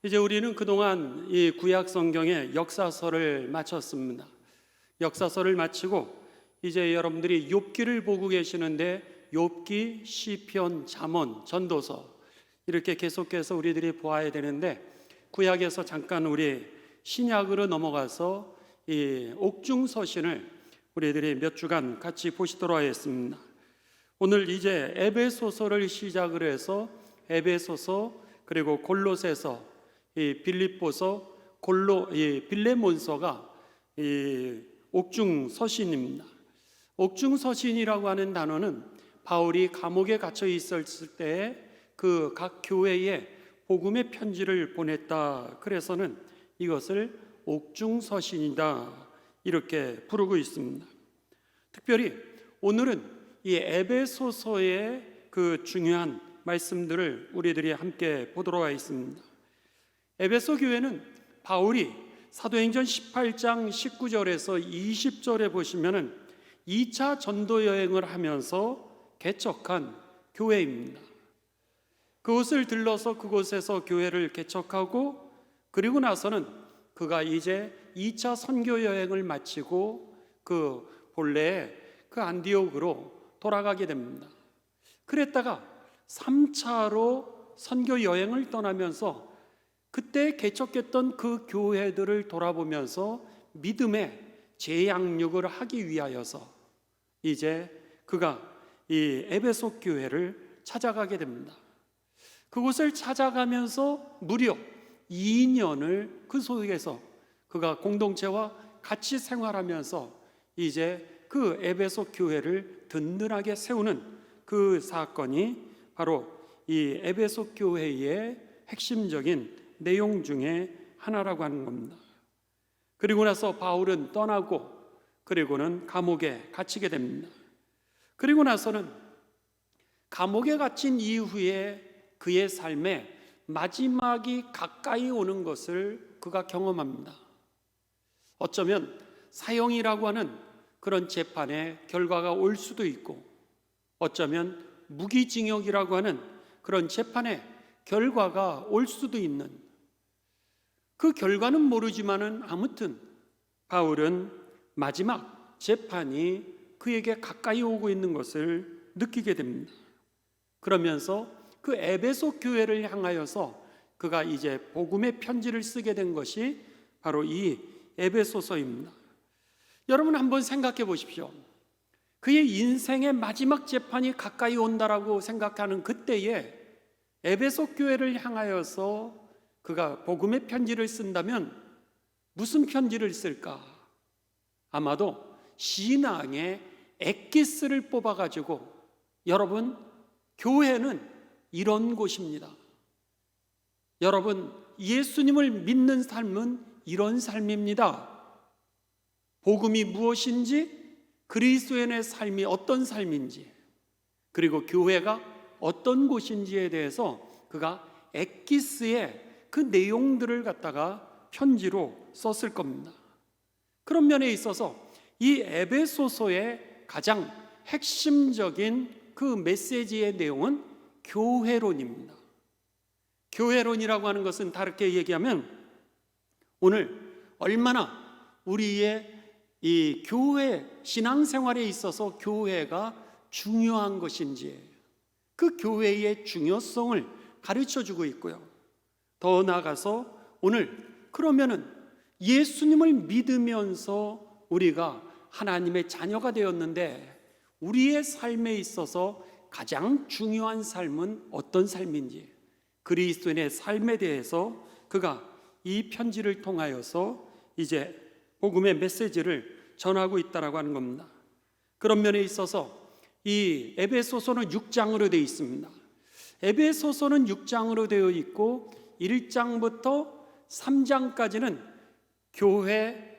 이제 우리는 그동안 이 구약 성경의 역사서를 마쳤습니다. 역사서를 마치고 이제 여러분들이 욥기를 보고 계시는데 욥기, 시편, 잠언, 전도서 이렇게 계속해서 우리들이 보아야 되는데 구약에서 잠깐 우리 신약으로 넘어가서 이 옥중서신을 우리들이 몇 주간 같이 보시도록 하겠습니다. 오늘 이제 에베소서를 시작을 해서 에베소서 그리고 골로새서 이 빌립보서 이 빌레몬서가 이 옥중서신입니다. 옥중서신이라고 하는 단어는 바울이 감옥에 갇혀 있었을 때 그 각 교회에 복음의 편지를 보냈다. 그래서는 이것을 옥중서신이다 이렇게 부르고 있습니다. 특별히 오늘은 이 에베소서의 그 중요한 말씀들을 우리들이 함께 보도록 하겠습니다. 에베소 교회는 바울이 사도행전 18장 19절에서 20절에 보시면은 2차 전도 여행을 하면서 개척한 교회입니다. 그곳을 들러서 그곳에서 교회를 개척하고 그리고 나서는 그가 이제 2차 선교 여행을 마치고 그 본래의 그 안디옥으로 돌아가게 됩니다. 그랬다가 3차로 선교 여행을 떠나면서 그때 개척했던 그 교회들을 돌아보면서 믿음의 재양육을 하기 위하여서 이제 그가 이 에베소 교회를 찾아가게 됩니다. 그곳을 찾아가면서 무려 2년을 그 속에서 그가 공동체와 같이 생활하면서 이제 그 에베소 교회를 든든하게 세우는 그 사건이 바로 이 에베소 교회의 핵심적인 내용 중에 하나라고 하는 겁니다. 그리고 나서 바울은 떠나고 그리고는 감옥에 갇히게 됩니다. 그리고 나서는 감옥에 갇힌 이후에 그의 삶에 마지막이 가까이 오는 것을 그가 경험합니다. 어쩌면 사형이라고 하는 그런 재판의 결과가 올 수도 있고 어쩌면 무기징역이라고 하는 그런 재판의 결과가 올 수도 있는 그 결과는 모르지만은 아무튼 바울은 마지막 재판이 그에게 가까이 오고 있는 것을 느끼게 됩니다. 그러면서 그 에베소 교회를 향하여서 그가 이제 복음의 편지를 쓰게 된 것이 바로 이 에베소서입니다. 여러분 한번 생각해 보십시오. 그의 인생의 마지막 재판이 가까이 온다라고 생각하는 그때에 에베소 교회를 향하여서 그가 복음의 편지를 쓴다면 무슨 편지를 쓸까? 아마도 신앙의 엑기스를 뽑아가지고 여러분 교회는 이런 곳입니다. 여러분 예수님을 믿는 삶은 이런 삶입니다. 복음이 무엇인지 그리스도인의 삶이 어떤 삶인지 그리고 교회가 어떤 곳인지에 대해서 그가 엑기스의 그 내용들을 갖다가 편지로 썼을 겁니다. 그런 면에 있어서 이 에베소서의 가장 핵심적인 그 메시지의 내용은 교회론입니다. 교회론이라고 하는 것은 다르게 얘기하면 오늘 얼마나 우리의 이 교회 신앙생활에 있어서 교회가 중요한 것인지 그 교회의 중요성을 가르쳐주고 있고요. 더 나아가서 오늘 그러면은 예수님을 믿으면서 우리가 하나님의 자녀가 되었는데 우리의 삶에 있어서 가장 중요한 삶은 어떤 삶인지 그리스도인의 삶에 대해서 그가 이 편지를 통하여서 이제 복음의 메시지를 전하고 있다라고 하는 겁니다. 그런 면에 있어서 이 에베소서는 6장으로 되어 있습니다. 에베소서는 6장으로 되어 있고 1장부터 3장까지는 교회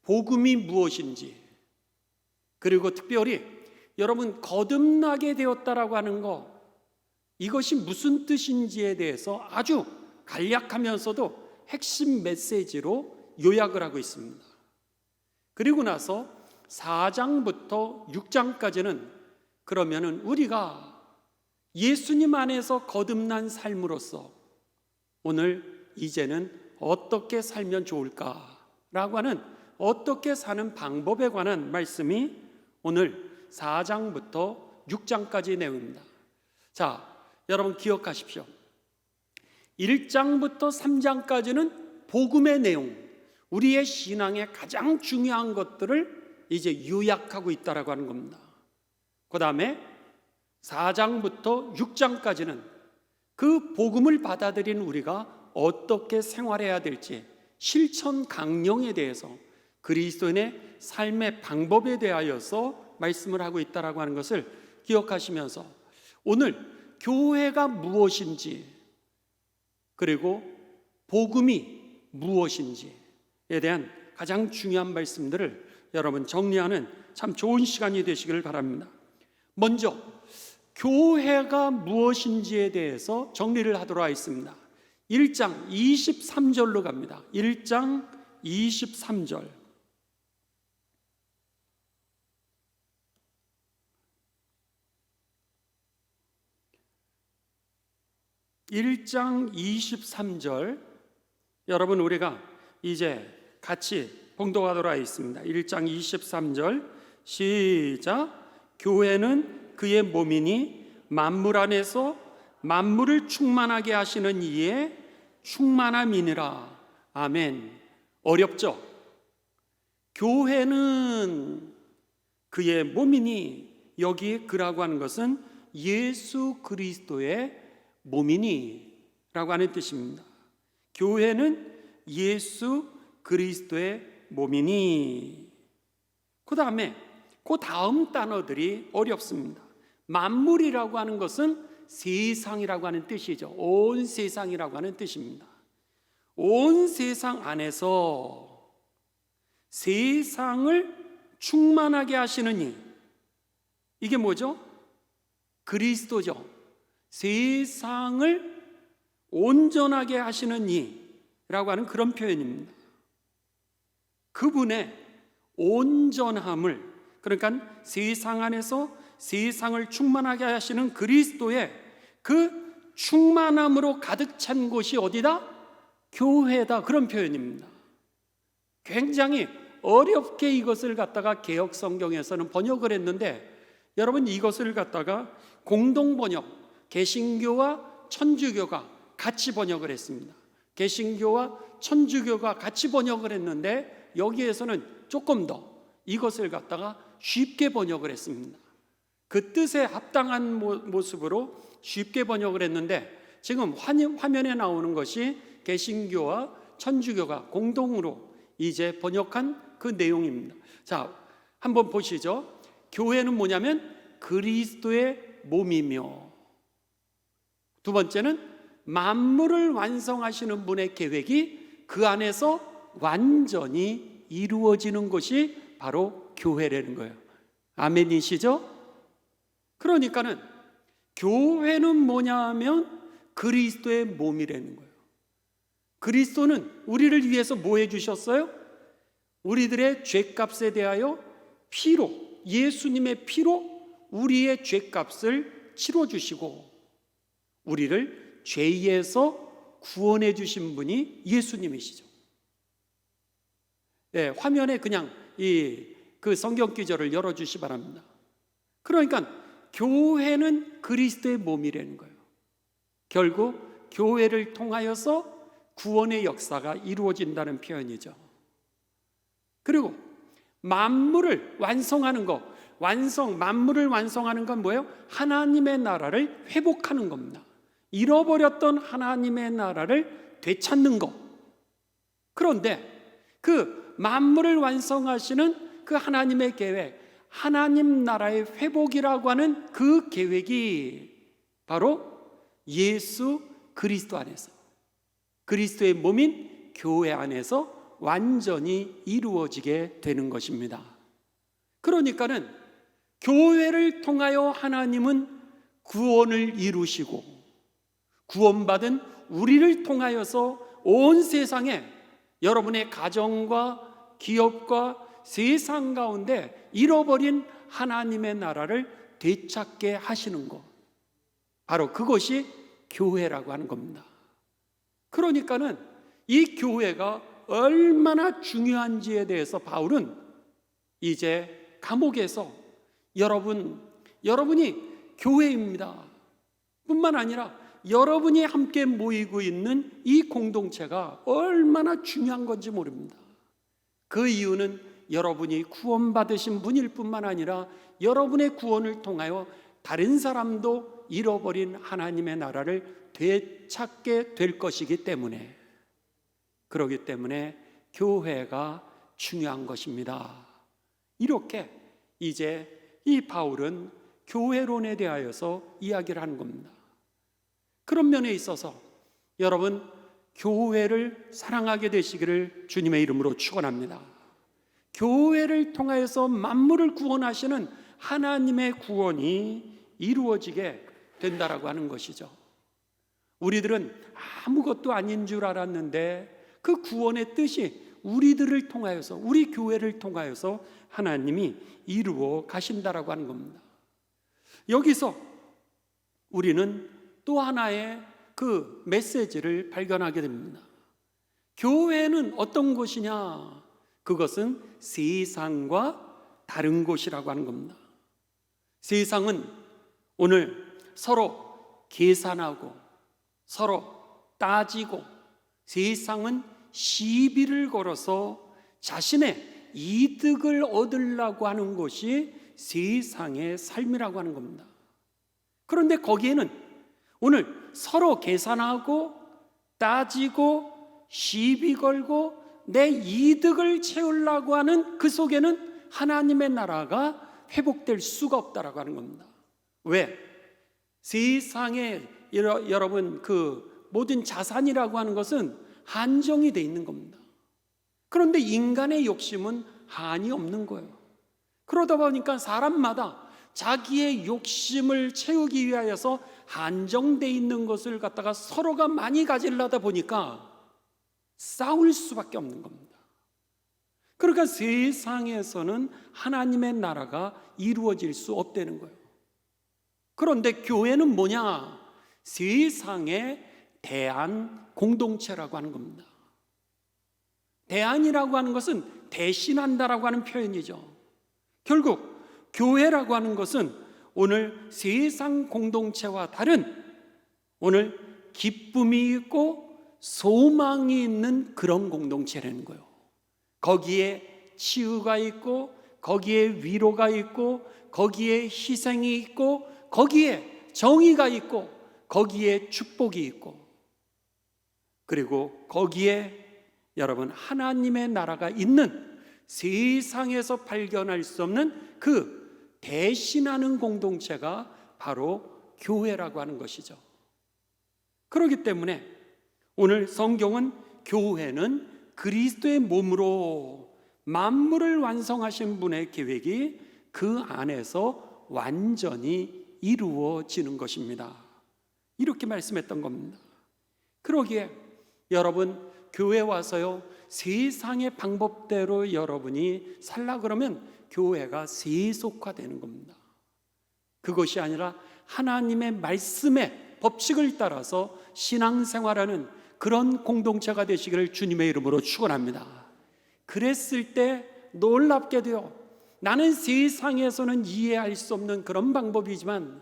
복음이 무엇인지 그리고 특별히 여러분 거듭나게 되었다라고 하는 거 이것이 무슨 뜻인지에 대해서 아주 간략하면서도 핵심 메시지로 요약을 하고 있습니다. 그리고 나서 4장부터 6장까지는 그러면은 우리가 예수님 안에서 거듭난 삶으로서 오늘 이제는 어떻게 살면 좋을까라고 하는 어떻게 사는 방법에 관한 말씀이 오늘 4장부터 6장까지 내용입니다. 자, 여러분 기억하십시오. 1장부터 3장까지는 복음의 내용, 우리의 신앙의 가장 중요한 것들을 이제 요약하고 있다라고 하는 겁니다. 그 다음에 4장부터 6장까지는 그 복음을 받아들인 우리가 어떻게 생활해야 될지 실천 강령에 대해서 그리스도인의 삶의 방법에 대하여서 말씀을 하고 있다라고 하는 것을 기억하시면서 오늘 교회가 무엇인지 그리고 복음이 무엇인지에 대한 가장 중요한 말씀들을 여러분 정리하는 참 좋은 시간이 되시기를 바랍니다. 먼저 교회가 무엇인지에 대해서 정리를 하도록 하겠습니다. 1장 23절로 갑니다. 1장 23절. (1장 23절) 여러분 우리가 이제 같이 봉독하도록 하겠습니다. 1장 23절 시작. 교회는 그의 몸이니 만물 안에서 만물을 충만하게 하시는 이의 충만함이니라. 아멘. 어렵죠? 교회는 그의 몸이니, 여기 그라고 하는 것은 예수 그리스도의 몸이니 라고 하는 뜻입니다. 교회는 예수 그리스도의 몸이니. 그 다음에 그 다음 단어들이 어렵습니다. 만물이라고 하는 것은 세상이라고 하는 뜻이죠. 온 세상이라고 하는 뜻입니다. 온 세상 안에서 세상을 충만하게 하시는 이, 이게 뭐죠? 그리스도죠. 세상을 온전하게 하시는 이라고 하는 그런 표현입니다. 그분의 온전함을, 그러니까 세상 안에서 세상을 충만하게 하시는 그리스도의 그 충만함으로 가득 찬 곳이 어디다? 교회다. 그런 표현입니다. 굉장히 어렵게 이것을 갖다가 개역 성경에서는 번역을 했는데, 여러분 이것을 갖다가 공동 번역, 개신교와 천주교가 같이 번역을 했습니다. 개신교와 천주교가 같이 번역을 했는데 여기에서는 조금 더 이것을 갖다가 쉽게 번역을 했습니다. 그 뜻에 합당한 모습으로 쉽게 번역을 했는데, 지금 화면에 나오는 것이 개신교와 천주교가 공동으로 이제 번역한 그 내용입니다. 자, 한번 보시죠. 교회는 뭐냐면 그리스도의 몸이며, 두 번째는 만물을 완성하시는 분의 계획이 그 안에서 완전히 이루어지는 것이 바로 교회라는 거예요. 아멘이시죠? 그러니까는 교회는 뭐냐 하면 그리스도의 몸이라는 거예요. 그리스도는 우리를 위해서 뭐 해주셨어요? 우리들의 죄값에 대하여 피로, 예수님의 피로 우리의 죄값을 치러주시고 우리를 죄에서 구원해 주신 분이 예수님이시죠. 네, 화면에 그냥 그 성경 기절을 열어주시 바랍니다. 그러니까 교회는 그리스도의 몸이라는 거예요. 결국 교회를 통하여서 구원의 역사가 이루어진다는 표현이죠. 그리고 만물을 완성하는 것, 만물을 완성하는 건 뭐예요? 하나님의 나라를 회복하는 겁니다. 잃어버렸던 하나님의 나라를 되찾는 것. 그런데 그 만물을 완성하시는 그 하나님의 계획, 하나님 나라의 회복이라고 하는 그 계획이 바로 예수 그리스도 안에서, 그리스도의 몸인 교회 안에서 완전히 이루어지게 되는 것입니다. 그러니까는 교회를 통하여 하나님은 구원을 이루시고 구원받은 우리를 통하여서 온 세상에 여러분의 가정과 기업과 세상 가운데 잃어버린 하나님의 나라를 되찾게 하시는 것, 바로 그것이 교회라고 하는 겁니다. 그러니까는 이 교회가 얼마나 중요한지에 대해서 바울은 이제 감옥에서 여러분이 교회입니다 뿐만 아니라 여러분이 함께 모이고 있는 이 공동체가 얼마나 중요한 건지 모릅니다. 그 이유는 여러분이 구원받으신 분일 뿐만 아니라 여러분의 구원을 통하여 다른 사람도 잃어버린 하나님의 나라를 되찾게 될 것이기 때문에, 그렇기 때문에 교회가 중요한 것입니다. 이렇게 이제 이 바울은 교회론에 대하여서 이야기를 하는 겁니다. 그런 면에 있어서 여러분, 교회를 사랑하게 되시기를 주님의 이름으로 축원합니다. 교회를 통하여서 만물을 구원하시는 하나님의 구원이 이루어지게 된다라고 하는 것이죠. 우리들은 아무것도 아닌 줄 알았는데 그 구원의 뜻이 우리들을 통하여서, 우리 교회를 통하여서 하나님이 이루어 가신다라고 하는 겁니다. 여기서 우리는 또 하나의 그 메시지를 발견하게 됩니다. 교회는 어떤 곳이냐? 그것은 세상과 다른 곳이라고 하는 겁니다. 세상은 오늘 서로 계산하고 서로 따지고, 세상은 시비를 걸어서 자신의 이득을 얻으려고 하는 것이 세상의 삶이라고 하는 겁니다. 그런데 거기에는 오늘 서로 계산하고 따지고 시비 걸고 내 이득을 채우려고 하는 그 속에는 하나님의 나라가 회복될 수가 없다라고 하는 겁니다. 왜? 세상에 여러분 그 모든 자산이라고 하는 것은 한정이 돼 있는 겁니다. 그런데 인간의 욕심은 한이 없는 거예요. 그러다 보니까 사람마다 자기의 욕심을 채우기 위하여서 한정돼 있는 것을 갖다가 서로가 많이 가지려다 보니까 싸울 수밖에 없는 겁니다. 그러니까 세상에서는 하나님의 나라가 이루어질 수 없다는 거예요. 그런데 교회는 뭐냐? 세상의 대안 공동체라고 하는 겁니다. 대안이라고 하는 것은 대신한다라고 하는 표현이죠. 결국 교회라고 하는 것은 오늘 세상 공동체와 다른, 오늘 기쁨이 있고 소망이 있는 그런 공동체라는 거예요. 거기에 치유가 있고, 거기에 위로가 있고, 거기에 희생이 있고, 거기에 정의가 있고, 거기에 축복이 있고, 그리고 거기에 여러분 하나님의 나라가 있는, 세상에서 발견할 수 없는 그 대신하는 공동체가 바로 교회라고 하는 것이죠. 그렇기 때문에 오늘 성경은 교회는 그리스도의 몸으로 만물을 완성하신 분의 계획이 그 안에서 완전히 이루어지는 것입니다. 이렇게 말씀했던 겁니다. 그러기에 여러분, 교회 와서요 세상의 방법대로 여러분이 살라 그러면 교회가 세속화되는 겁니다. 그것이 아니라 하나님의 말씀의 법칙을 따라서 신앙생활하는 그런 공동체가 되시기를 주님의 이름으로 축원합니다. 그랬을 때 놀랍게도요, 나는 세상에서는 이해할 수 없는 그런 방법이지만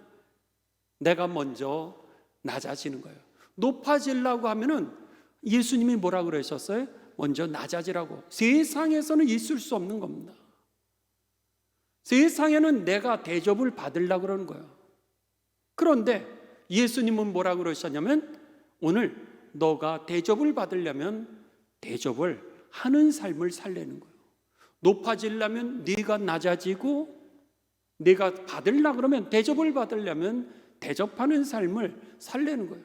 내가 먼저 낮아지는 거예요. 높아지려고 하면은 예수님이 뭐라 그러셨어요? 먼저 낮아지라고. 세상에서는 있을 수 없는 겁니다. 세상에는 내가 대접을 받으려고 그러는 거예요. 그런데 예수님은 뭐라 그러셨냐면, 오늘 너가 대접을 받으려면 대접을 하는 삶을 살려는 거예요. 높아지려면 네가 낮아지고, 네가 받으려고 그러면, 대접을 받으려면 대접하는 삶을 살려는 거예요.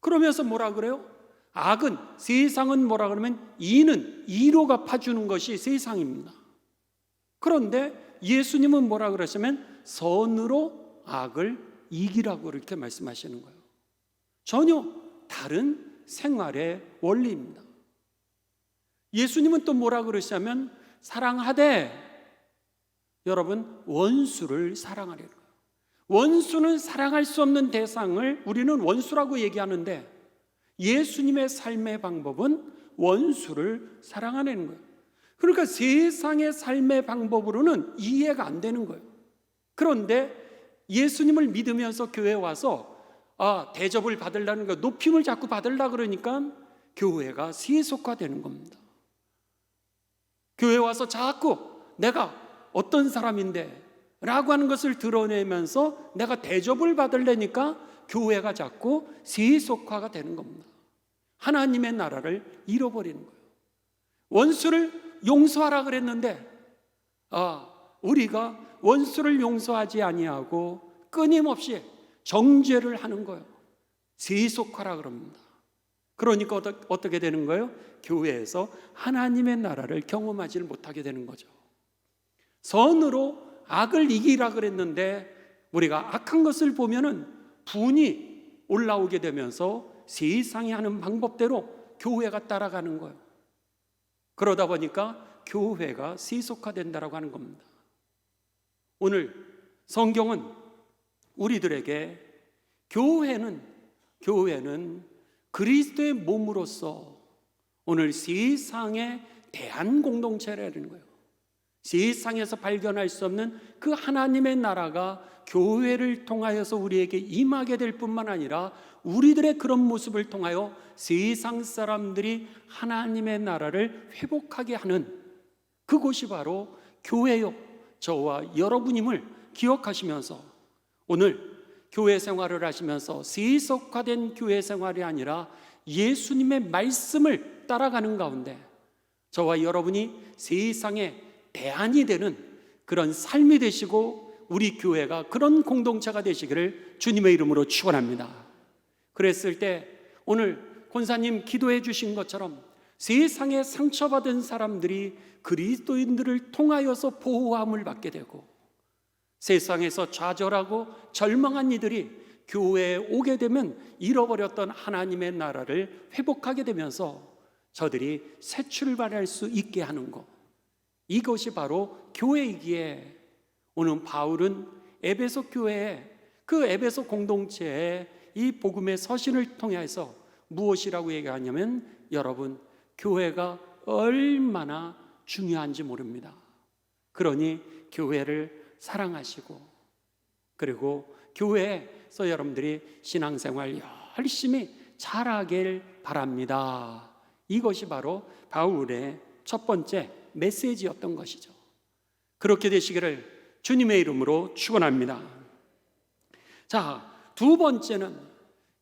그러면서 뭐라 그래요? 악은, 세상은 뭐라 그러면 이는, 이로 갚아주는 것이 세상입니다. 그런데 예수님은 뭐라 그러시면 선으로 악을 이기라고 이렇게 말씀하시는 거예요. 전혀 다른 생활의 원리입니다. 예수님은 또 뭐라 그러시냐면 사랑하되, 여러분, 원수를 사랑하래요. 원수는 사랑할 수 없는 대상을 우리는 원수라고 얘기하는데, 예수님의 삶의 방법은 원수를 사랑하는 거예요. 그러니까 세상의 삶의 방법으로는 이해가 안 되는 거예요. 그런데 예수님을 믿으면서 교회에 와서 대접을 받으려는 거, 높임을 자꾸 받으려고 그러니까 교회가 세속화되는 겁니다. 교회에 와서 자꾸 내가 어떤 사람인데 라고 하는 것을 드러내면서 내가 대접을 받으려니까 교회가 자꾸 세속화가 되는 겁니다. 하나님의 나라를 잃어버리는 거예요. 원수를 용서하라 그랬는데 우리가 원수를 용서하지 아니하고 끊임없이 정죄를 하는 거예요. 세속화라 그럽니다. 그러니까 어떻게 되는 거예요? 교회에서 하나님의 나라를 경험하지 못하게 되는 거죠. 선으로 악을 이기라 그랬는데 우리가 악한 것을 보면은 분이 올라오게 되면서 세상이 하는 방법대로 교회가 따라가는 거예요. 그러다 보니까 교회가 세속화된다라고 하는 겁니다. 오늘 성경은 우리들에게 교회는 그리스도의 몸으로서 오늘 세상의 대한 공동체라는 거예요. 세상에서 발견할 수 없는 그 하나님의 나라가 교회를 통하여서 우리에게 임하게 될 뿐만 아니라 우리들의 그런 모습을 통하여 세상 사람들이 하나님의 나라를 회복하게 하는 그곳이 바로 교회요, 저와 여러분임을 기억하시면서 오늘 교회 생활을 하시면서 세속화된 교회 생활이 아니라 예수님의 말씀을 따라가는 가운데 저와 여러분이 세상의 대안이 되는 그런 삶이 되시고 우리 교회가 그런 공동체가 되시기를 주님의 이름으로 축원합니다. 그랬을 때 오늘 권사님 기도해 주신 것처럼 세상에 상처받은 사람들이 그리스도인들을 통하여서 보호함을 받게 되고 세상에서 좌절하고 절망한 이들이 교회에 오게 되면 잃어버렸던 하나님의 나라를 회복하게 되면서 저들이 새 출발할 수 있게 하는 것, 이것이 바로 교회이기에 오늘 바울은 에베소 교회에 그 에베소 공동체에 이 복음의 서신을 통해서 무엇이라고 얘기하냐면 여러분 교회가 얼마나 중요한지 모릅니다. 그러니 교회를 사랑하시고 그리고 교회에서 여러분들이 신앙생활 열심히 잘하길 바랍니다. 이것이 바로 바울의 첫 번째 메시지였던 것이죠. 그렇게 되시기를 주님의 이름으로 축원합니다. 자, 두 번째는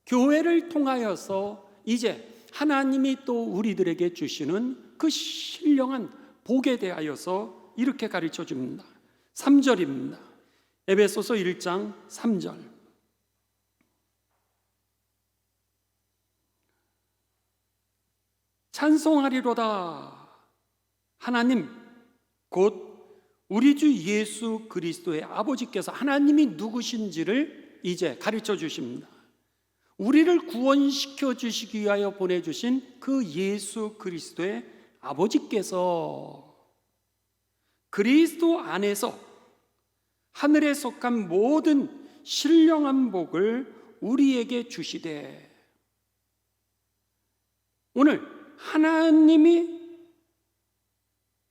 교회를 통하여서 이제 하나님이 또 우리들에게 주시는 그 신령한 복에 대하여서 이렇게 가르쳐 줍니다. 3절입니다. 에베소서 1장 3절. 찬송하리로다. 하나님 곧 우리 주 예수 그리스도의 아버지께서 하나님이 누구신지를 이제 가르쳐 주십니다. 우리를 구원시켜 주시기 위하여 보내주신 그 예수 그리스도의 아버지께서 그리스도 안에서 하늘에 속한 모든 신령한 복을 우리에게 주시되, 오늘 하나님이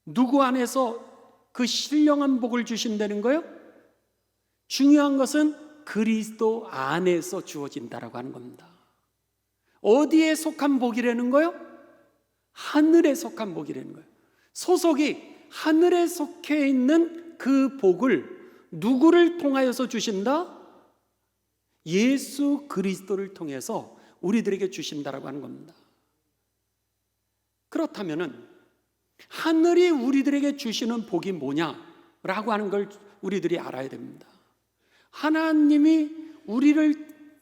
누구 안에서 그 신령한 복을 주신다는 거예요? 중요한 것은 그리스도 안에서 주어진다라고 하는 겁니다. 어디에 속한 복이라는 거예요? 하늘에 속한 복이라는 거예요. 소속이 하늘에 속해 있는 그 복을 누구를 통하여서 주신다? 예수 그리스도를 통해서 우리들에게 주신다라고 하는 겁니다. 그렇다면은 하늘이 우리들에게 주시는 복이 뭐냐라고 하는 걸 우리들이 알아야 됩니다. 하나님이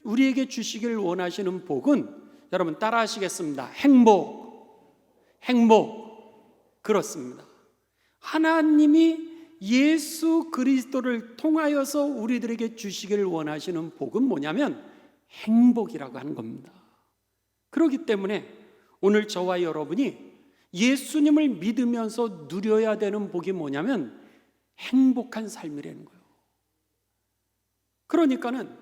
우리에게 주시길 원하시는 복은 여러분 따라 하시겠습니다. 행복. 그렇습니다. 하나님이 예수 그리스도를 통하여서 우리들에게 주시길 원하시는 복은 뭐냐면 행복이라고 하는 겁니다. 그렇기 때문에 오늘 저와 여러분이 예수님을 믿으면서 누려야 되는 복이 뭐냐면 행복한 삶이라는 거예요. 그러니까는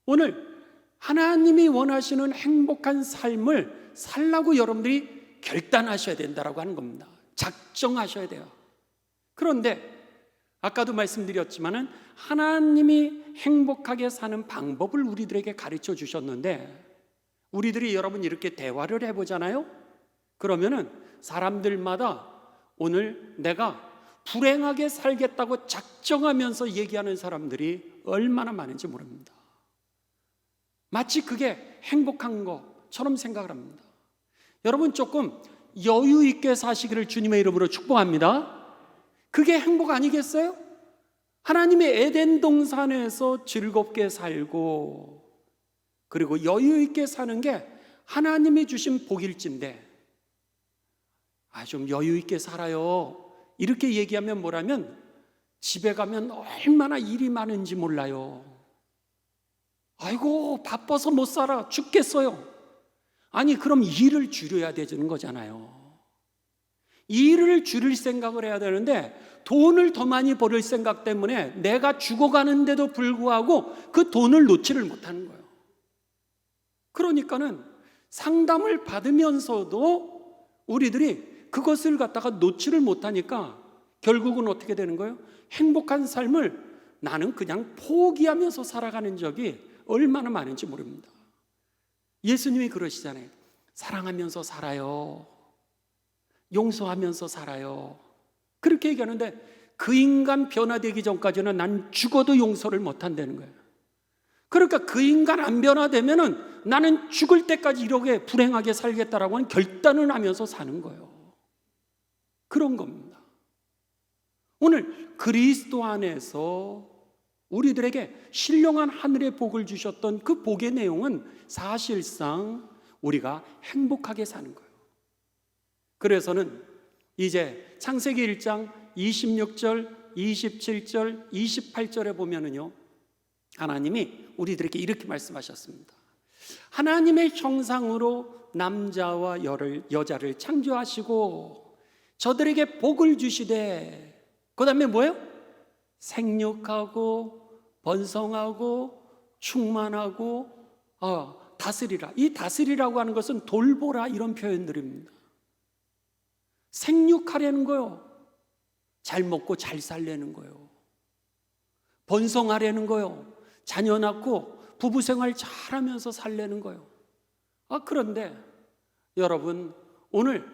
오늘 하나님이 원하시는 행복한 삶을 살라고 여러분들이 결단하셔야 된다라고 하는 겁니다. 작정하셔야 돼요. 그런데 아까도 말씀드렸지만은 하나님이 행복하게 사는 방법을 우리들에게 가르쳐 주셨는데, 우리들이 여러분 이렇게 대화를 해보잖아요. 그러면은 사람들마다 오늘 내가 불행하게 살겠다고 작정하면서 얘기하는 사람들이 얼마나 많은지 모릅니다. 마치 그게 행복한 것처럼 생각을 합니다. 여러분 조금 여유 있게 사시기를 주님의 이름으로 축복합니다. 그게 행복 아니겠어요? 하나님의 에덴 동산에서 즐겁게 살고 그리고 여유 있게 사는 게 하나님이 주신 복일진데, 좀 여유 있게 살아요 이렇게 얘기하면 뭐라면 집에 가면 얼마나 일이 많은지 몰라요. 아이고 바빠서 못 살아 죽겠어요. 아니 그럼 일을 줄여야 되는 거잖아요. 일을 줄일 생각을 해야 되는데 돈을 더 많이 벌을 생각 때문에 내가 죽어가는데도 불구하고 그 돈을 놓지를 못하는 거예요. 그러니까는 상담을 받으면서도 우리들이 그것을 갖다가 놓지를 못하니까 결국은 어떻게 되는 거예요? 행복한 삶을 나는 그냥 포기하면서 살아가는 적이 얼마나 많은지 모릅니다. 예수님이 그러시잖아요. 사랑하면서 살아요. 용서하면서 살아요. 그렇게 얘기하는데 그 인간 변화되기 전까지는 난 죽어도 용서를 못한다는 거예요. 그러니까 그 인간 안 변화되면은 나는 죽을 때까지 이렇게 불행하게 살겠다라고 하는 결단을 하면서 사는 거예요. 그런 겁니다. 오늘 그리스도 안에서 우리들에게 신령한 하늘의 복을 주셨던 그 복의 내용은 사실상 우리가 행복하게 사는 거예요. 그래서는 이제 창세기 1장 26절, 27절, 28절에 보면은요, 하나님이 우리들에게 이렇게 말씀하셨습니다. 하나님의 형상으로 남자와 여자를 창조하시고 저들에게 복을 주시되, 그 다음에 뭐예요? 생육하고 번성하고 충만하고 다스리라. 이 다스리라고 하는 것은 돌보라 이런 표현들입니다. 생육하려는 거요. 잘 먹고 잘 살려는 거요. 번성하려는 거요. 자녀 낳고 부부 생활 잘하면서 살려는 거요. 그런데 여러분 오늘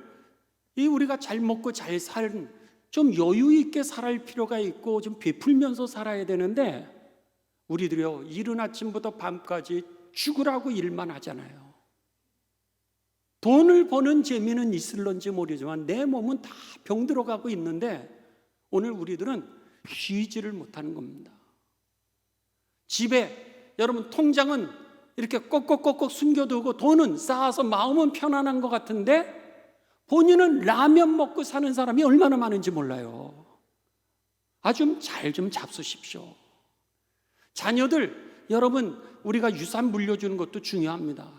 이 우리가 잘 먹고 잘 사는 좀 여유 있게 살아갈 필요가 있고 좀 베풀면서 살아야 되는데 우리들이요 이른 아침부터 밤까지 죽으라고 일만 하잖아요. 돈을 버는 재미는 있을런지 모르지만 내 몸은 다 병들어가고 있는데 오늘 우리들은 쉬지를 못하는 겁니다. 집에 여러분 통장은 이렇게 꼭꼭꼭꼭 숨겨두고 돈은 쌓아서 마음은 편안한 것 같은데 본인은 라면 먹고 사는 사람이 얼마나 많은지 몰라요. 잘 좀 잡수십시오. 자녀들 여러분 우리가 유산 물려주는 것도 중요합니다.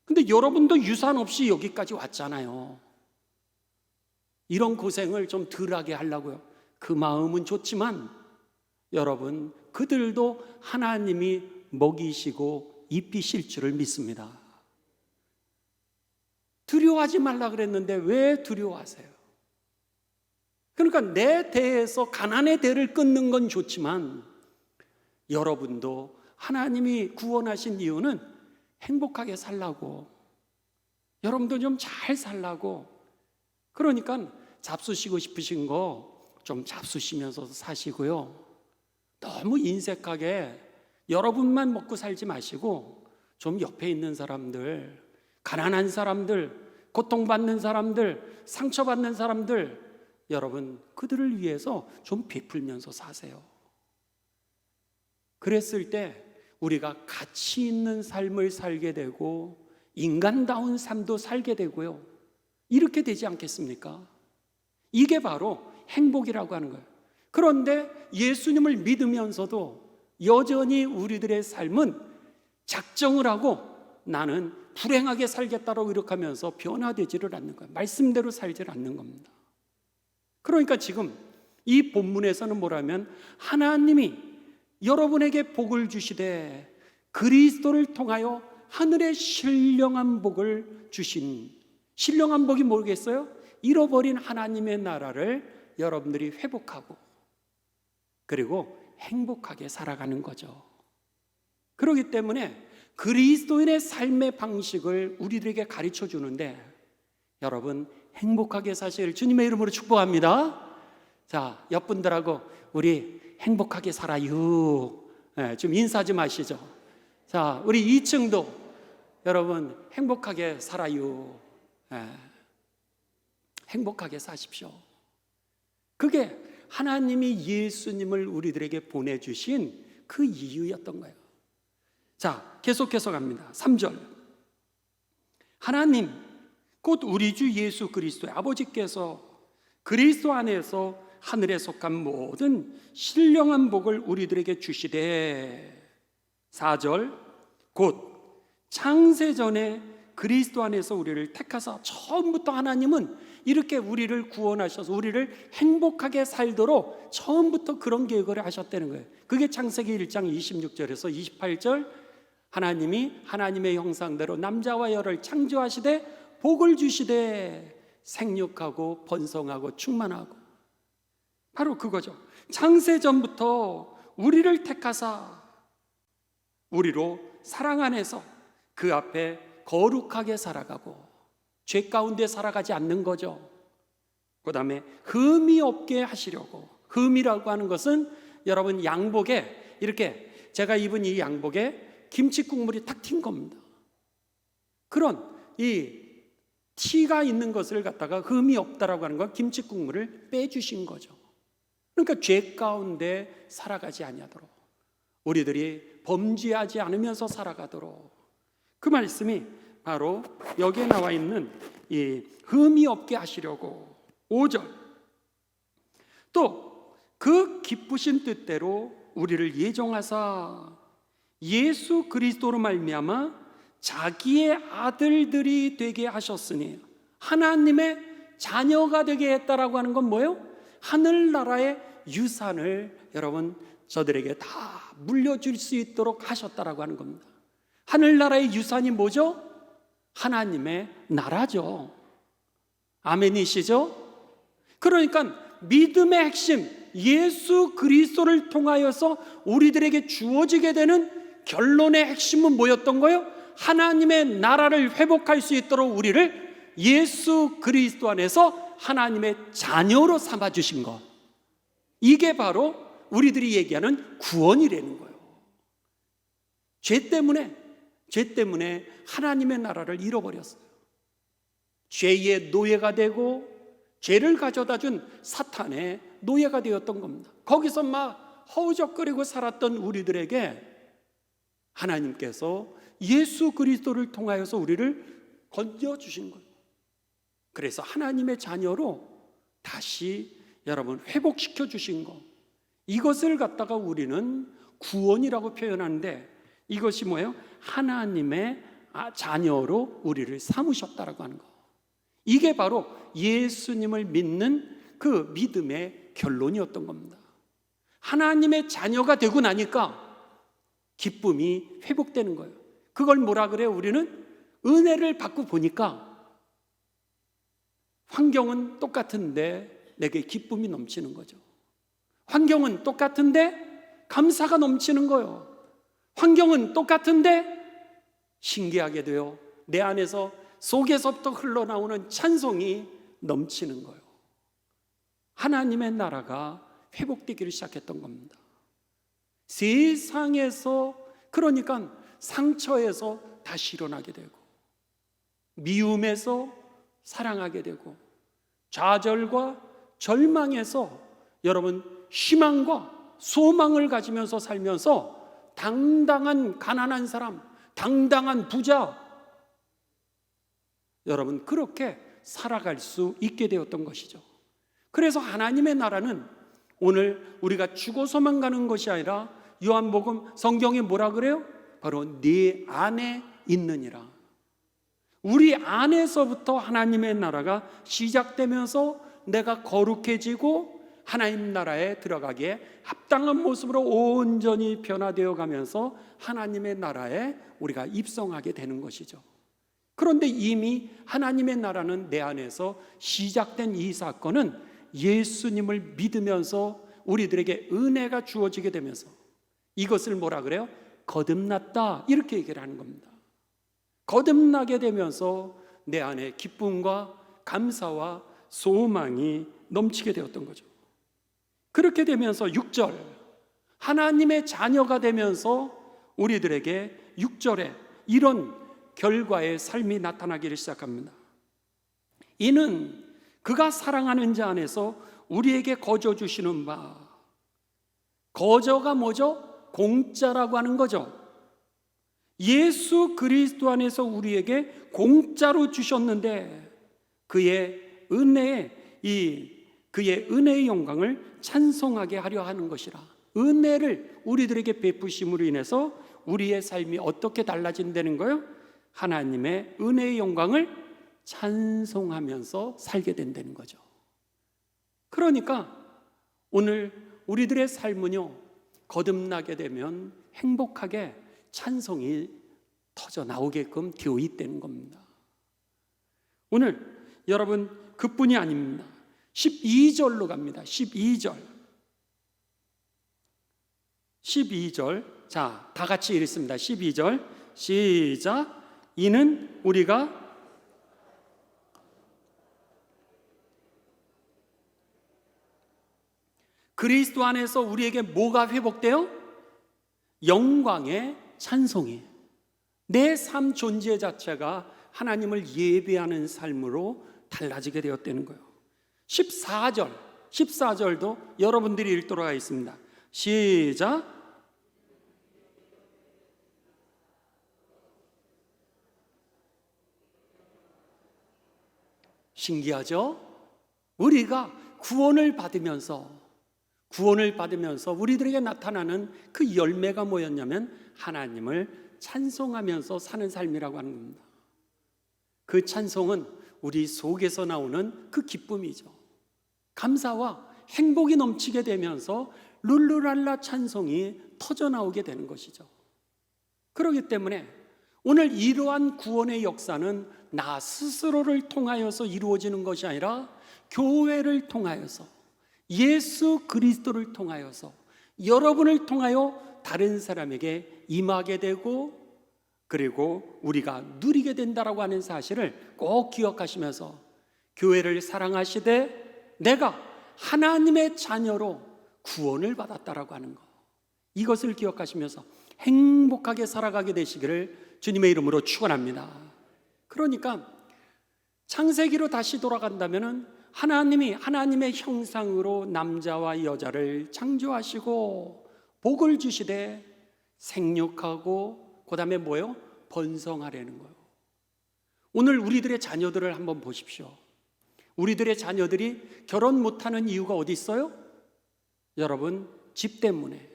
근데 여러분도 유산 없이 여기까지 왔잖아요. 이런 고생을 좀 덜하게 하려고요. 그 마음은 좋지만 여러분 그들도 하나님이 먹이시고 입히실 줄을 믿습니다. 두려워하지 말라 그랬는데 왜 두려워하세요? 그러니까 내 대에서 가난의 대를 끊는 건 좋지만 여러분도 하나님이 구원하신 이유는 행복하게 살라고, 여러분도 좀 잘 살라고. 그러니까 잡수시고 싶으신 거 좀 잡수시면서 사시고요. 너무 인색하게 여러분만 먹고 살지 마시고 좀 옆에 있는 사람들, 가난한 사람들, 고통받는 사람들, 상처받는 사람들, 여러분 그들을 위해서 좀 베풀면서 사세요. 그랬을 때 우리가 가치 있는 삶을 살게 되고 인간다운 삶도 살게 되고요. 이렇게 되지 않겠습니까? 이게 바로 행복이라고 하는 거예요. 그런데 예수님을 믿으면서도 여전히 우리들의 삶은 작정을 하고 나는 불행하게 살겠다고 이렇게 하면서 변화되지를 않는 거예요. 말씀대로 살지를 않는 겁니다. 그러니까 지금 이 본문에서는 뭐라면 하나님이 여러분에게 복을 주시되 그리스도를 통하여 하늘의 신령한 복을 주신, 신령한 복이 뭐겠어요? 잃어버린 하나님의 나라를 여러분들이 회복하고 그리고 행복하게 살아가는 거죠. 그렇기 때문에 그리스도인의 삶의 방식을 우리들에게 가르쳐 주는데, 여러분 행복하게 사실 주님의 이름으로 축복합니다. 자, 옆분들하고 우리 행복하게 살아요. 좀 인사 좀 하시죠. 자, 우리 2층도 여러분 행복하게 살아요. 행복하게 사십시오. 그게 하나님이 예수님을 우리들에게 보내주신 그 이유였던 거예요. 자, 계속해서 갑니다. 3절. 하나님 곧 우리 주 예수 그리스도의 아버지께서 그리스도 안에서 하늘에 속한 모든 신령한 복을 우리들에게 주시되, 4절. 곧 창세전에 그리스도 안에서 우리를 택하사, 처음부터 하나님은 이렇게 우리를 구원하셔서 우리를 행복하게 살도록 처음부터 그런 계획을 하셨다는 거예요. 그게 창세기 1장 26절에서 28절, 하나님이 하나님의 형상대로 남자와 여를 창조하시되 복을 주시되 생육하고 번성하고 충만하고, 바로 그거죠. 창세전부터 우리를 택하사 우리로 사랑 안에서 그 앞에 거룩하게 살아가고 죄 가운데 살아가지 않는 거죠. 그 다음에 흠이 없게 하시려고, 흠이라고 하는 것은 여러분 양복에, 이렇게 제가 입은 이 양복에 김치 국물이 탁 튄 겁니다. 그런 이 티가 있는 것을 갖다가 흠이 없다라고 하는 건 김치 국물을 빼주신 거죠. 그러니까 죄 가운데 살아가지 아니하도록, 우리들이 범죄하지 않으면서 살아가도록, 그 말씀이 바로 여기에 나와 있는 이 흠이 없게 하시려고. 5절. 또 그 기쁘신 뜻대로 우리를 예정하사 예수 그리스도로 말미암아 자기의 아들들이 되게 하셨으니, 하나님의 자녀가 되게 했다라고 하는 건 뭐예요? 하늘나라의 유산을 여러분 저들에게 다 물려줄 수 있도록 하셨다라고 하는 겁니다. 하늘나라의 유산이 뭐죠? 하나님의 나라죠. 아멘이시죠? 그러니까 믿음의 핵심, 예수 그리스도를 통하여서 우리들에게 주어지게 되는 결론의 핵심은 뭐였던 거예요? 하나님의 나라를 회복할 수 있도록 우리를 예수 그리스도 안에서 하나님의 자녀로 삼아주신 것, 이게 바로 우리들이 얘기하는 구원이라는 거예요. 죄 때문에 하나님의 나라를 잃어버렸어요. 죄의 노예가 되고 죄를 가져다 준 사탄의 노예가 되었던 겁니다. 거기서 막 허우적거리고 살았던 우리들에게 하나님께서 예수 그리스도를 통하여서 우리를 건져주신 거예요. 그래서 하나님의 자녀로 다시 여러분 회복시켜 주신 것, 이것을 갖다가 우리는 구원이라고 표현하는데, 이것이 뭐예요? 하나님의 자녀로 우리를 삼으셨다라고 하는 거. 이게 바로 예수님을 믿는 그 믿음의 결론이었던 겁니다. 하나님의 자녀가 되고 나니까 기쁨이 회복되는 거예요. 그걸 뭐라 그래요? 우리는 은혜를 받고 보니까 환경은 똑같은데 내게 기쁨이 넘치는 거죠. 환경은 똑같은데 감사가 넘치는 거예요. 환경은 똑같은데 신기하게 돼요. 내 안에서 속에서부터 흘러나오는 찬송이 넘치는 거예요. 하나님의 나라가 회복되기를 시작했던 겁니다. 세상에서, 그러니까 상처에서 다시 일어나게 되고, 미움에서 사랑하게 되고, 좌절과 절망에서 여러분 희망과 소망을 가지면서 살면서 당당한 가난한 사람, 당당한 부자, 여러분 그렇게 살아갈 수 있게 되었던 것이죠. 그래서 하나님의 나라는 오늘 우리가 죽어서만 가는 것이 아니라 요한복음 성경에 뭐라 그래요? 바로 네 안에 있느니라. 우리 안에서부터 하나님의 나라가 시작되면서 내가 거룩해지고 하나님 나라에 들어가기에 합당한 모습으로 온전히 변화되어 가면서 하나님의 나라에 우리가 입성하게 되는 것이죠. 그런데 이미 하나님의 나라는 내 안에서 시작된 이 사건은 예수님을 믿으면서 우리들에게 은혜가 주어지게 되면서 이것을 뭐라 그래요? 거듭났다, 이렇게 얘기를 하는 겁니다. 거듭나게 되면서 내 안에 기쁨과 감사와 소망이 넘치게 되었던 거죠. 그렇게 되면서 6절, 하나님의 자녀가 되면서 우리들에게 6절에 이런 결과의 삶이 나타나기를 시작합니다. 이는 그가 사랑하는 자 안에서 우리에게 거저 주시는 바, 거저가 뭐죠? 공짜라고 하는 거죠. 예수 그리스도 안에서 우리에게 공짜로 주셨는데 그의 은혜의 영광을 찬송하게 하려 하는 것이라. 은혜를 우리들에게 베푸심으로 인해서 우리의 삶이 어떻게 달라진다는 거예요? 하나님의 은혜의 영광을 찬송하면서 살게 된다는 거죠. 그러니까 오늘 우리들의 삶은요, 거듭나게 되면 행복하게 찬송이 터져 나오게끔 되어 있다는 겁니다. 오늘 여러분 그뿐이 아닙니다. 12절로 갑니다. 12절. 자, 다 같이 읽습니다. 12절 시작. 이는 우리가 그리스도 안에서 우리에게 뭐가 회복돼요? 영광의 찬송이. 내 삶 존재 자체가 하나님을 예배하는 삶으로 달라지게 되었다는 거예요. 14절도 여러분들이 읽도록 하겠습니다. 시작. 신기하죠? 우리가 구원을 받으면서 우리들에게 나타나는 그 열매가 뭐였냐면 하나님을 찬송하면서 사는 삶이라고 하는 겁니다. 그 찬송은 우리 속에서 나오는 그 기쁨이죠. 감사와 행복이 넘치게 되면서 룰루랄라 찬송이 터져나오게 되는 것이죠. 그렇기 때문에 오늘 이러한 구원의 역사는 나 스스로를 통하여서 이루어지는 것이 아니라 교회를 통하여서, 예수 그리스도를 통하여서, 여러분을 통하여 다른 사람에게 임하게 되고, 그리고 우리가 누리게 된다라고 하는 사실을 꼭 기억하시면서 교회를 사랑하시되 내가 하나님의 자녀로 구원을 받았다라고 하는 것, 이것을 기억하시면서 행복하게 살아가게 되시기를 주님의 이름으로 축원합니다. 그러니까 창세기로 다시 돌아간다면은 하나님이 하나님의 형상으로 남자와 여자를 창조하시고 복을 주시되 생육하고 그 다음에 뭐예요? 번성하라는 거예요. 오늘 우리들의 자녀들을 한번 보십시오. 우리들의 자녀들이 결혼 못하는 이유가 어디 있어요? 여러분, 집 때문에,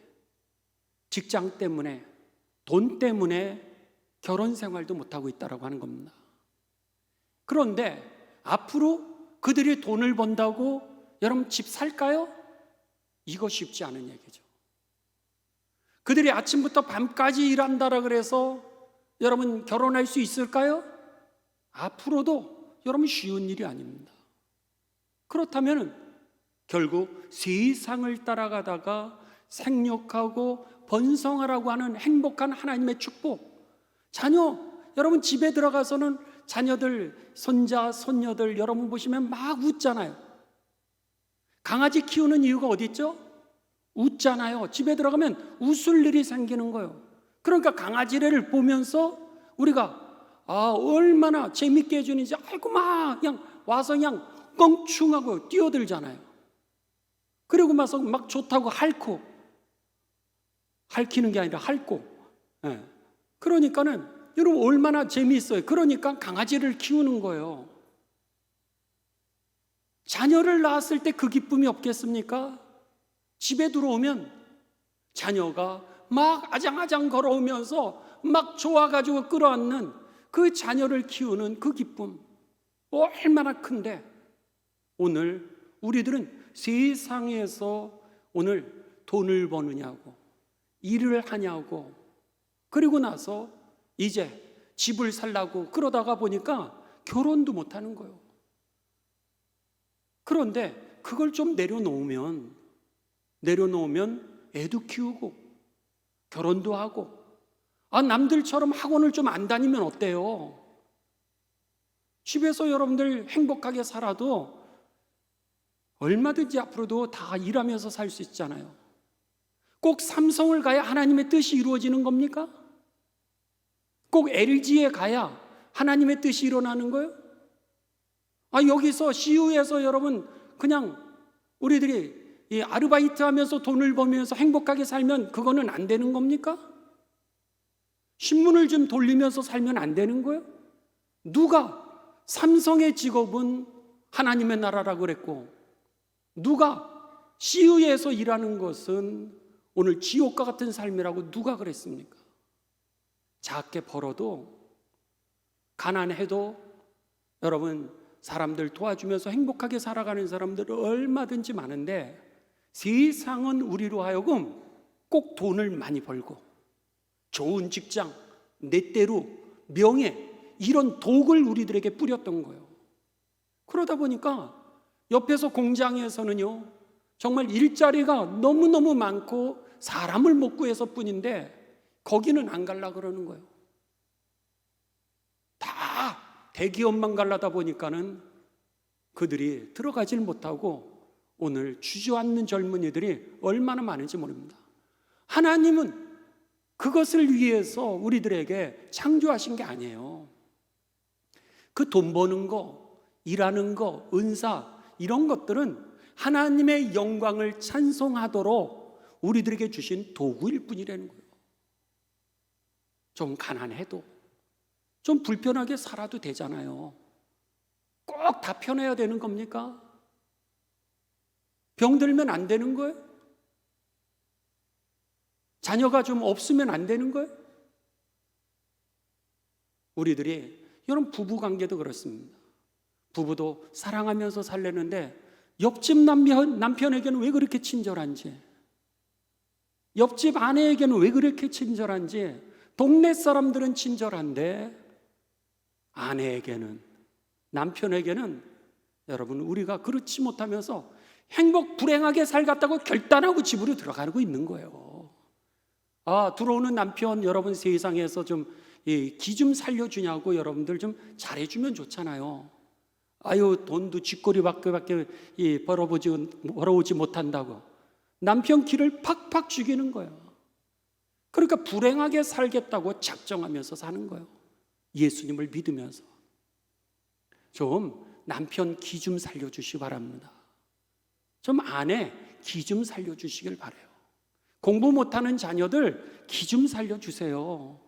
직장 때문에, 돈 때문에 결혼 생활도 못하고 있다고 하는 겁니다. 그런데 앞으로 그들이 돈을 번다고 여러분 집 살까요? 이거 쉽지 않은 얘기죠. 그들이 아침부터 밤까지 일한다라 그래서 여러분 결혼할 수 있을까요? 앞으로도 여러분 쉬운 일이 아닙니다. 그렇다면 결국 세상을 따라가다가 생육하고 번성하라고 하는 행복한 하나님의 축복, 자녀, 여러분 집에 들어가서는 자녀들, 손자, 손녀들 여러분 보시면 막 웃잖아요. 강아지 키우는 이유가 어디 있죠? 웃잖아요. 집에 들어가면 웃을 일이 생기는 거예요. 그러니까 강아지를 보면서 우리가 얼마나 재밌게 해주는지 알고 막 그냥 와서 그냥 껑충하고 뛰어들잖아요. 그리고 막 좋다고 핥히는 게 아니라 핥고. 예. 그러니까는 여러분 얼마나 재미있어요. 그러니까 강아지를 키우는 거예요. 자녀를 낳았을 때 그 기쁨이 없겠습니까? 집에 들어오면 자녀가 막 아장아장 걸어오면서 막 좋아가지고 끌어안는 그 자녀를 키우는 그 기쁨 얼마나 큰데, 오늘 우리들은 세상에서 오늘 돈을 버느냐고, 일을 하냐고, 그리고 나서 이제 집을 살라고 그러다가 보니까 결혼도 못 하는 거예요. 그런데 그걸 좀 내려놓으면 애도 키우고 결혼도 하고, 남들처럼 학원을 좀 안 다니면 어때요? 집에서 여러분들 행복하게 살아도 얼마든지 앞으로도 다 일하면서 살 수 있잖아요. 꼭 삼성을 가야 하나님의 뜻이 이루어지는 겁니까? 꼭 LG에 가야 하나님의 뜻이 일어나는 거예요? 여기서 CU에서 여러분 그냥 우리들이 이 아르바이트 하면서 돈을 벌면서 행복하게 살면 그거는 안 되는 겁니까? 신문을 좀 돌리면서 살면 안 되는 거예요? 누가 삼성의 직업은 하나님의 나라라고 그랬고, 누가 CU에서 일하는 것은 오늘 지옥과 같은 삶이라고 누가 그랬습니까? 작게 벌어도, 가난해도 여러분 사람들 도와주면서 행복하게 살아가는 사람들 얼마든지 많은데, 세상은 우리로 하여금 꼭 돈을 많이 벌고 좋은 직장, 내 때로 명예, 이런 독을 우리들에게 뿌렸던 거예요. 그러다 보니까 옆에서 공장에서는요, 정말 일자리가 너무너무 많고 사람을 못 구해서 뿐인데 거기는 안 가려고 그러는 거예요. 다 대기업만 가려다 보니까는 그들이 들어가질 못하고 오늘 주저앉는 젊은이들이 얼마나 많은지 모릅니다. 하나님은 그것을 위해서 우리들에게 창조하신 게 아니에요. 그 돈 버는 거, 일하는 거, 은사, 이런 것들은 하나님의 영광을 찬송하도록 우리들에게 주신 도구일 뿐이라는 거예요. 좀 가난해도, 좀 불편하게 살아도 되잖아요. 꼭 다 편해야 되는 겁니까? 병들면 안 되는 거예요? 자녀가 좀 없으면 안 되는 거예요? 우리들이, 여러분 부부관계도 그렇습니다. 부부도 사랑하면서 살려는데 옆집 남편에게는 왜 그렇게 친절한지, 옆집 아내에게는 왜 그렇게 친절한지, 동네 사람들은 친절한데 아내에게는, 남편에게는 여러분 우리가 그렇지 못하면서 불행하게 살겠다고 결단하고 집으로 들어가고 있는 거예요. 들어오는 남편 여러분 세상에서 좀 기 좀 살려주냐고 여러분들 좀 잘해주면 좋잖아요. 돈도 쥐꼬리밖에 벌어오지 못한다고 남편 기를 팍팍 죽이는 거예요. 그러니까 불행하게 살겠다고 작정하면서 사는 거예요. 예수님을 믿으면서. 좀 남편 기 좀 살려주시기 바랍니다. 좀 아내 기 좀 살려주시길 바라요. 공부 못하는 자녀들 기 좀 살려주세요.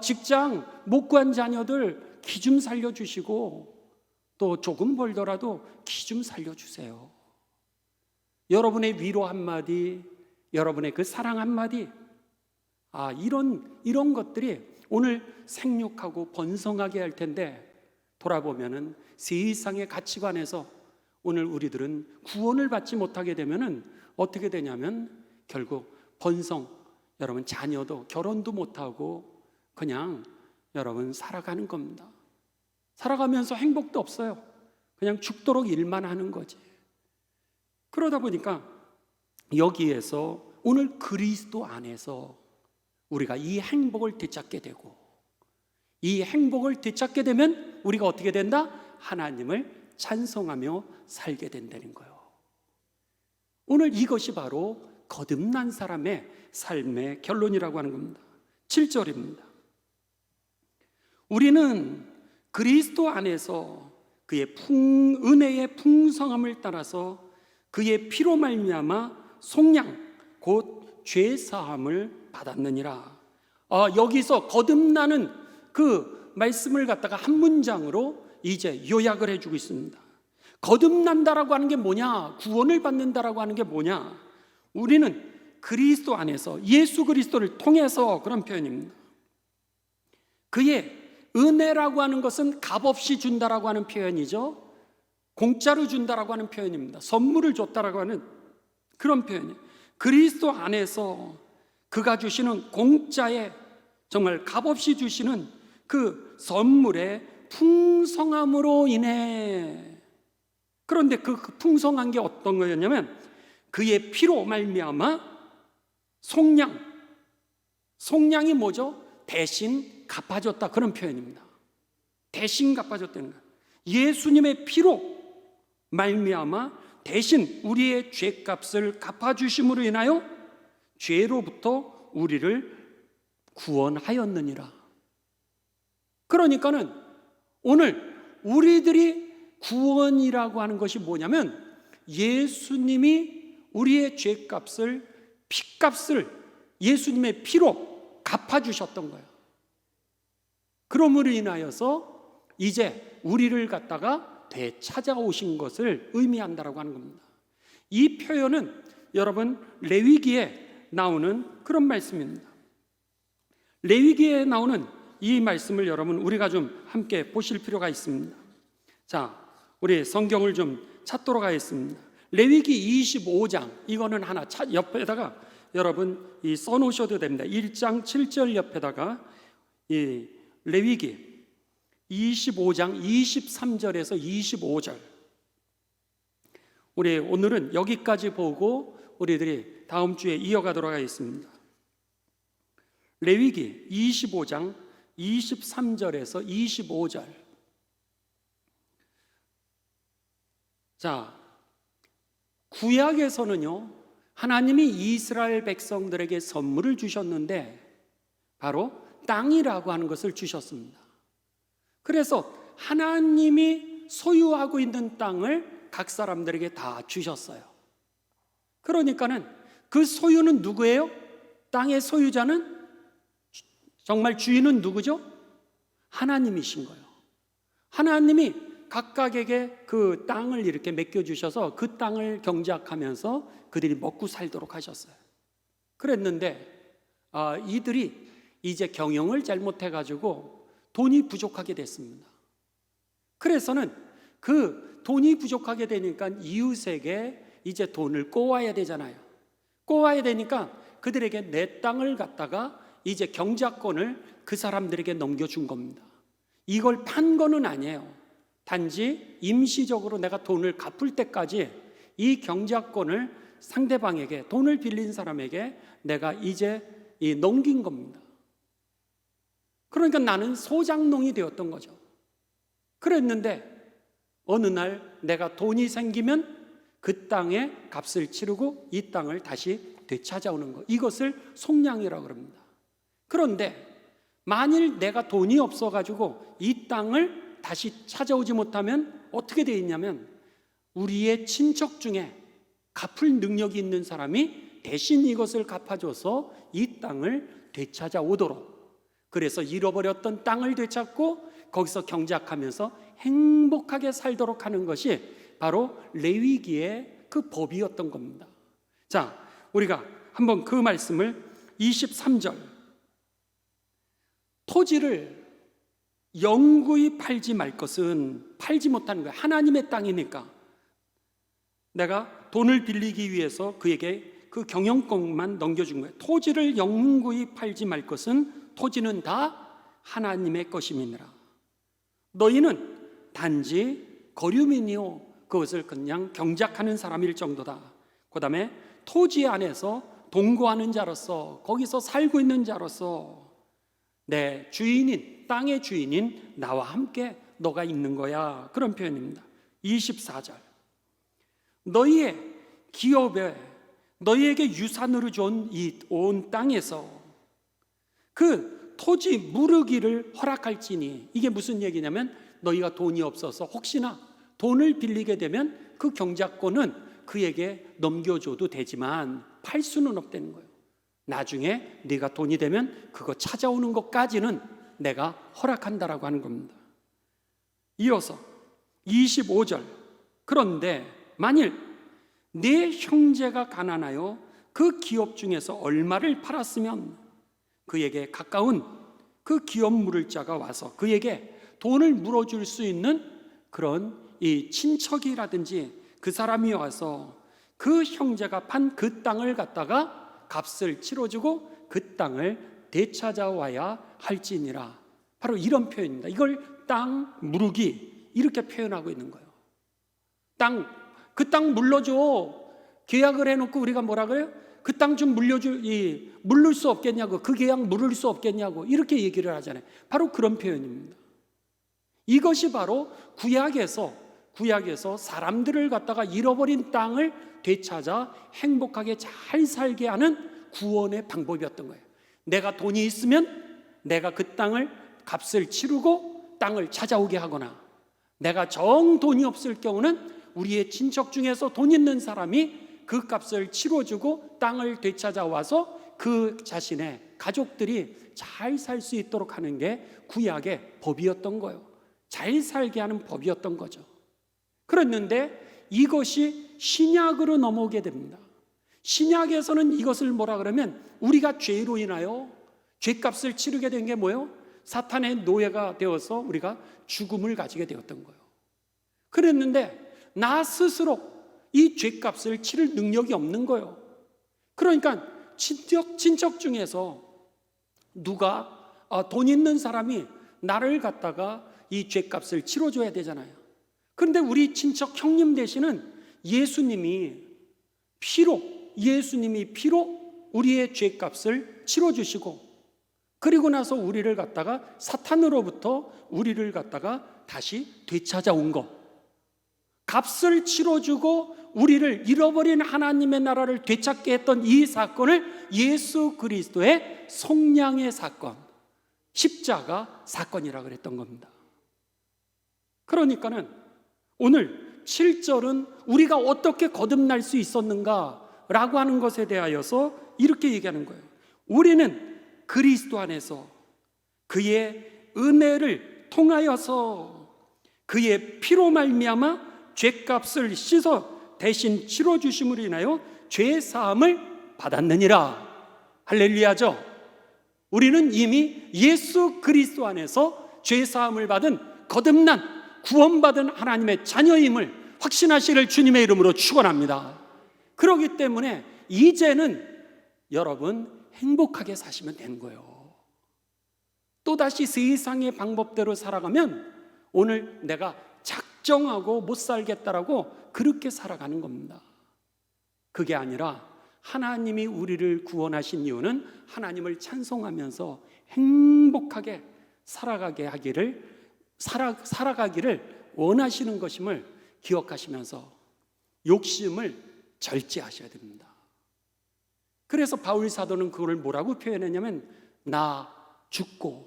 직장 못 구한 자녀들 기 좀 살려주시고, 또 조금 벌더라도 기 좀 살려주세요. 여러분의 위로 한마디, 여러분의 그 사랑 한마디, 이런 것들이 오늘 생육하고 번성하게 할 텐데, 돌아보면은 세상의 가치관에서 오늘 우리들은 구원을 받지 못하게 되면은 어떻게 되냐면 결국 여러분 자녀도 결혼도 못하고 그냥 여러분 살아가는 겁니다. 살아가면서 행복도 없어요. 그냥 죽도록 일만 하는 거지. 그러다 보니까 여기에서 오늘 그리스도 안에서 우리가 이 행복을 되찾게 되고, 이 행복을 되찾게 되면 우리가 어떻게 된다? 하나님을 찬송하며 살게 된다는 거예요. 오늘 이것이 바로 거듭난 사람의 삶의 결론이라고 하는 겁니다. 7절입니다. 우리는 그리스도 안에서 그의 은혜의 풍성함을 따라서 그의 피로 말미암아 속량 곧 죄사함을 받았느니라. 여기서 거듭나는 그 말씀을 갖다가 한 문장으로 이제 요약을 해주고 있습니다. 거듭난다라고 하는 게 뭐냐? 구원을 받는다라고 하는 게 뭐냐? 우리는 그리스도 안에서, 예수 그리스도를 통해서, 그런 표현입니다. 그의 은혜라고 하는 것은 값없이 준다라고 하는 표현이죠. 공짜로 준다라고 하는 표현입니다. 선물을 줬다라고 하는 그런 표현이에요. 그리스도 안에서 그가 주시는 공짜에 정말 값없이 주시는 그 선물의 풍성함으로 인해, 그런데 그 풍성한 게 어떤 거였냐면 그의 피로 말미암아 속량이 뭐죠? 대신 갚아줬다, 그런 표현입니다. 대신 갚아줬다는 거예요. 예수님의 피로 말미암아 대신 우리의 죄값을 갚아주심으로 인하여 죄로부터 우리를 구원하였느니라. 그러니까는 오늘 우리들이 구원이라고 하는 것이 뭐냐면 예수님이 우리의 죄값을, 피값을 예수님의 피로 갚아주셨던 거예요. 그러므로 인하여서 이제 우리를 갖다가 되찾아오신 것을 의미한다라고 하는 겁니다. 이 표현은 여러분 레위기에 나오는 그런 말씀입니다. 레위기에 나오는 이 말씀을 여러분 우리가 좀 함께 보실 필요가 있습니다. 자, 우리 성경을 좀 찾도록 하겠습니다. 레위기 25장, 이거는 하나 옆에다가 여러분 써놓으셔도 됩니다. 1장 7절 옆에다가 이 레위기 25장 23절에서 25절, 우리 오늘은 여기까지 보고 우리들이 다음 주에 이어가도록 하겠습니다. 레위기 25장 23절에서 25절. 자, 구약에서는요 하나님이 이스라엘 백성들에게 선물을 주셨는데 바로 땅이라고 하는 것을 주셨습니다. 그래서 하나님이 소유하고 있는 땅을 각 사람들에게 다 주셨어요. 그러니까는 그 소유는 누구예요? 땅의 소유자는, 정말 주인은 누구죠? 하나님이신 거예요. 하나님이 각각에게 그 땅을 이렇게 맡겨주셔서 그 땅을 경작하면서 그들이 먹고 살도록 하셨어요. 그랬는데 이들이 이제 경영을 잘못해가지고 돈이 부족하게 됐습니다. 그래서는 그 돈이 부족하게 되니까 이웃에게 이제 돈을 꼬아야 되잖아요. 꼬아야 되니까 그들에게 내 땅을 갖다가 이제 경작권을 그 사람들에게 넘겨준 겁니다. 이걸 판 거는 아니에요. 단지 임시적으로 내가 돈을 갚을 때까지 이 경작권을 상대방에게, 돈을 빌린 사람에게 내가 이제 넘긴 겁니다. 그러니까 나는 소장농이 되었던 거죠. 그랬는데 어느 날 내가 돈이 생기면 그 땅의 값을 치르고 이 땅을 다시 되찾아오는 것, 이것을 속량이라고 합니다. 그런데 만일 내가 돈이 없어가지고 이 땅을 다시 찾아오지 못하면 어떻게 되어 있냐면 우리의 친척 중에 갚을 능력이 있는 사람이 대신 이것을 갚아줘서 이 땅을 되찾아오도록, 그래서 잃어버렸던 땅을 되찾고 거기서 경작하면서 행복하게 살도록 하는 것이 바로 레위기의 그 법이었던 겁니다. 자, 우리가 한번 그 말씀을 23절, 토지를 영구히 팔지 말 것은, 팔지 못하는 거예요. 하나님의 땅이니까 내가 돈을 빌리기 위해서 그에게 그 경영권만 넘겨준 거예요. 토지를 영구히 팔지 말 것은 토지는 다 하나님의 것임이니라. 너희는 단지 거류민이요 그것을 그냥 경작하는 사람일 정도다. 그 다음에 토지 안에서 동거하는 자로서, 거기서 살고 있는 자로서 내 주인인, 땅의 주인인 나와 함께 너가 있는 거야, 그런 표현입니다. 24절, 너희의 기업에 너희에게 유산으로 준 이 온 땅에서 그 토지 무르기를 허락할지니, 이게 무슨 얘기냐면 너희가 돈이 없어서 혹시나 돈을 빌리게 되면 그 경작권은 그에게 넘겨줘도 되지만 팔 수는 없다는 거예요. 나중에 네가 돈이 되면 그거 찾아오는 것까지는 내가 허락한다라고 하는 겁니다. 이어서 25절, 그런데 만일 네 형제가 가난하여 그 기업 중에서 얼마를 팔았으면 그에게 가까운 그 기업 물을 자가 와서 그에게 돈을 물어줄 수 있는 그런 이 친척이라든지 그 사람이 와서 그 형제가 판 그 땅을 갖다가 값을 치러주고 그 땅을 되찾아와야 할지니라. 바로 이런 표현입니다. 이걸 땅 무르기 이렇게 표현하고 있는 거예요. 그 땅 물러줘. 계약을 해놓고 우리가 뭐라 그래요? 그 땅 좀 물을 수 없겠냐고, 그 계약 물을 수 없겠냐고 이렇게 얘기를 하잖아요. 바로 그런 표현입니다. 이것이 바로 구약에서 사람들을 갖다가 잃어버린 땅을 되찾아 행복하게 잘 살게 하는 구원의 방법이었던 거예요. 내가 돈이 있으면 내가 그 땅을 값을 치르고 땅을 찾아오게 하거나, 내가 정 돈이 없을 경우는 우리의 친척 중에서 돈 있는 사람이 그 값을 치러주고 땅을 되찾아와서 그 자신의 가족들이 잘 살 수 있도록 하는 게 구약의 법이었던 거예요. 잘 살게 하는 법이었던 거죠. 그랬는데 이것이 신약으로 넘어오게 됩니다. 신약에서는 이것을 뭐라 그러면, 우리가 죄로 인하여 죄값을 치르게 된 게 뭐예요? 사탄의 노예가 되어서 우리가 죽음을 가지게 되었던 거예요. 그랬는데 나 스스로 이 죄값을 치를 능력이 없는 거예요. 그러니까 친척 중에서 누가 돈 있는 사람이 나를 갖다가 이 죄값을 치러줘야 되잖아요. 그런데 우리 친척 형님 대신은 예수님이 피로 우리의 죄값을 치러주시고, 그리고 나서 우리를 갖다가 사탄으로부터 우리를 갖다가 다시 되찾아온 것, 값을 치러주고 우리를 잃어버린 하나님의 나라를 되찾게 했던 이 사건을 예수 그리스도의 속량의 사건, 십자가 사건이라고 그랬던 겁니다. 그러니까는 오늘 7절은 우리가 어떻게 거듭날 수 있었는가라고 하는 것에 대하여서 이렇게 얘기하는 거예요. 우리는 그리스도 안에서 그의 은혜를 통하여서 그의 피로 말미암아 죄값을 씻어 대신 치러주심으로 인하여 죄사함을 받았느니라. 할렐루야죠. 우리는 이미 예수 그리스도 안에서 죄사함을 받은, 거듭난, 구원받은 하나님의 자녀임을 확신하시기를 주님의 이름으로 축원합니다. 그렇기 때문에 이제는 여러분 행복하게 사시면 되는 거예요. 또다시 세상의 방법대로 살아가면 오늘 내가 작정하고 못 살겠다라고 그렇게 살아가는 겁니다. 그게 아니라 하나님이 우리를 구원하신 이유는 하나님을 찬송하면서 행복하게 살아가기를 원하시는 것임을 기억하시면서 욕심을 절제하셔야 됩니다. 그래서 바울 사도는 그걸 뭐라고 표현했냐면 나 죽고,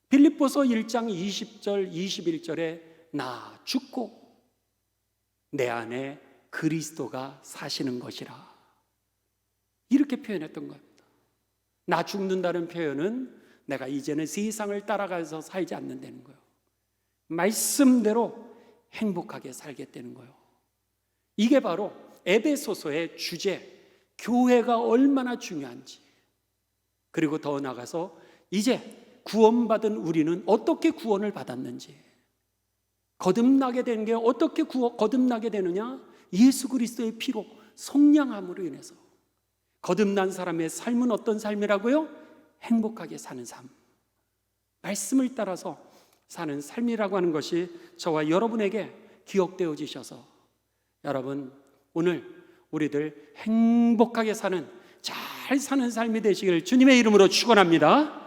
빌립보서 1장 20절 21절에 나 죽고 내 안에 그리스도가 사시는 것이라, 이렇게 표현했던 겁니다. 나 죽는다는 표현은 내가 이제는 세상을 따라가서 살지 않는다는 거예요. 말씀대로 행복하게 살겠다는 거예요. 이게 바로 에베소서의 주제, 교회가 얼마나 중요한지, 그리고 더 나아가서 이제 구원받은 우리는 어떻게 구원을 받았는지, 거듭나게 되는 게 어떻게 거듭나게 되느냐? 예수 그리스도의 피로 속량함으로 인해서. 거듭난 사람의 삶은 어떤 삶이라고요? 행복하게 사는 삶, 말씀을 따라서 사는 삶이라고 하는 것이 저와 여러분에게 기억되어지셔서 여러분 오늘 우리들 행복하게 사는, 잘 사는 삶이 되시기를 주님의 이름으로 축원합니다.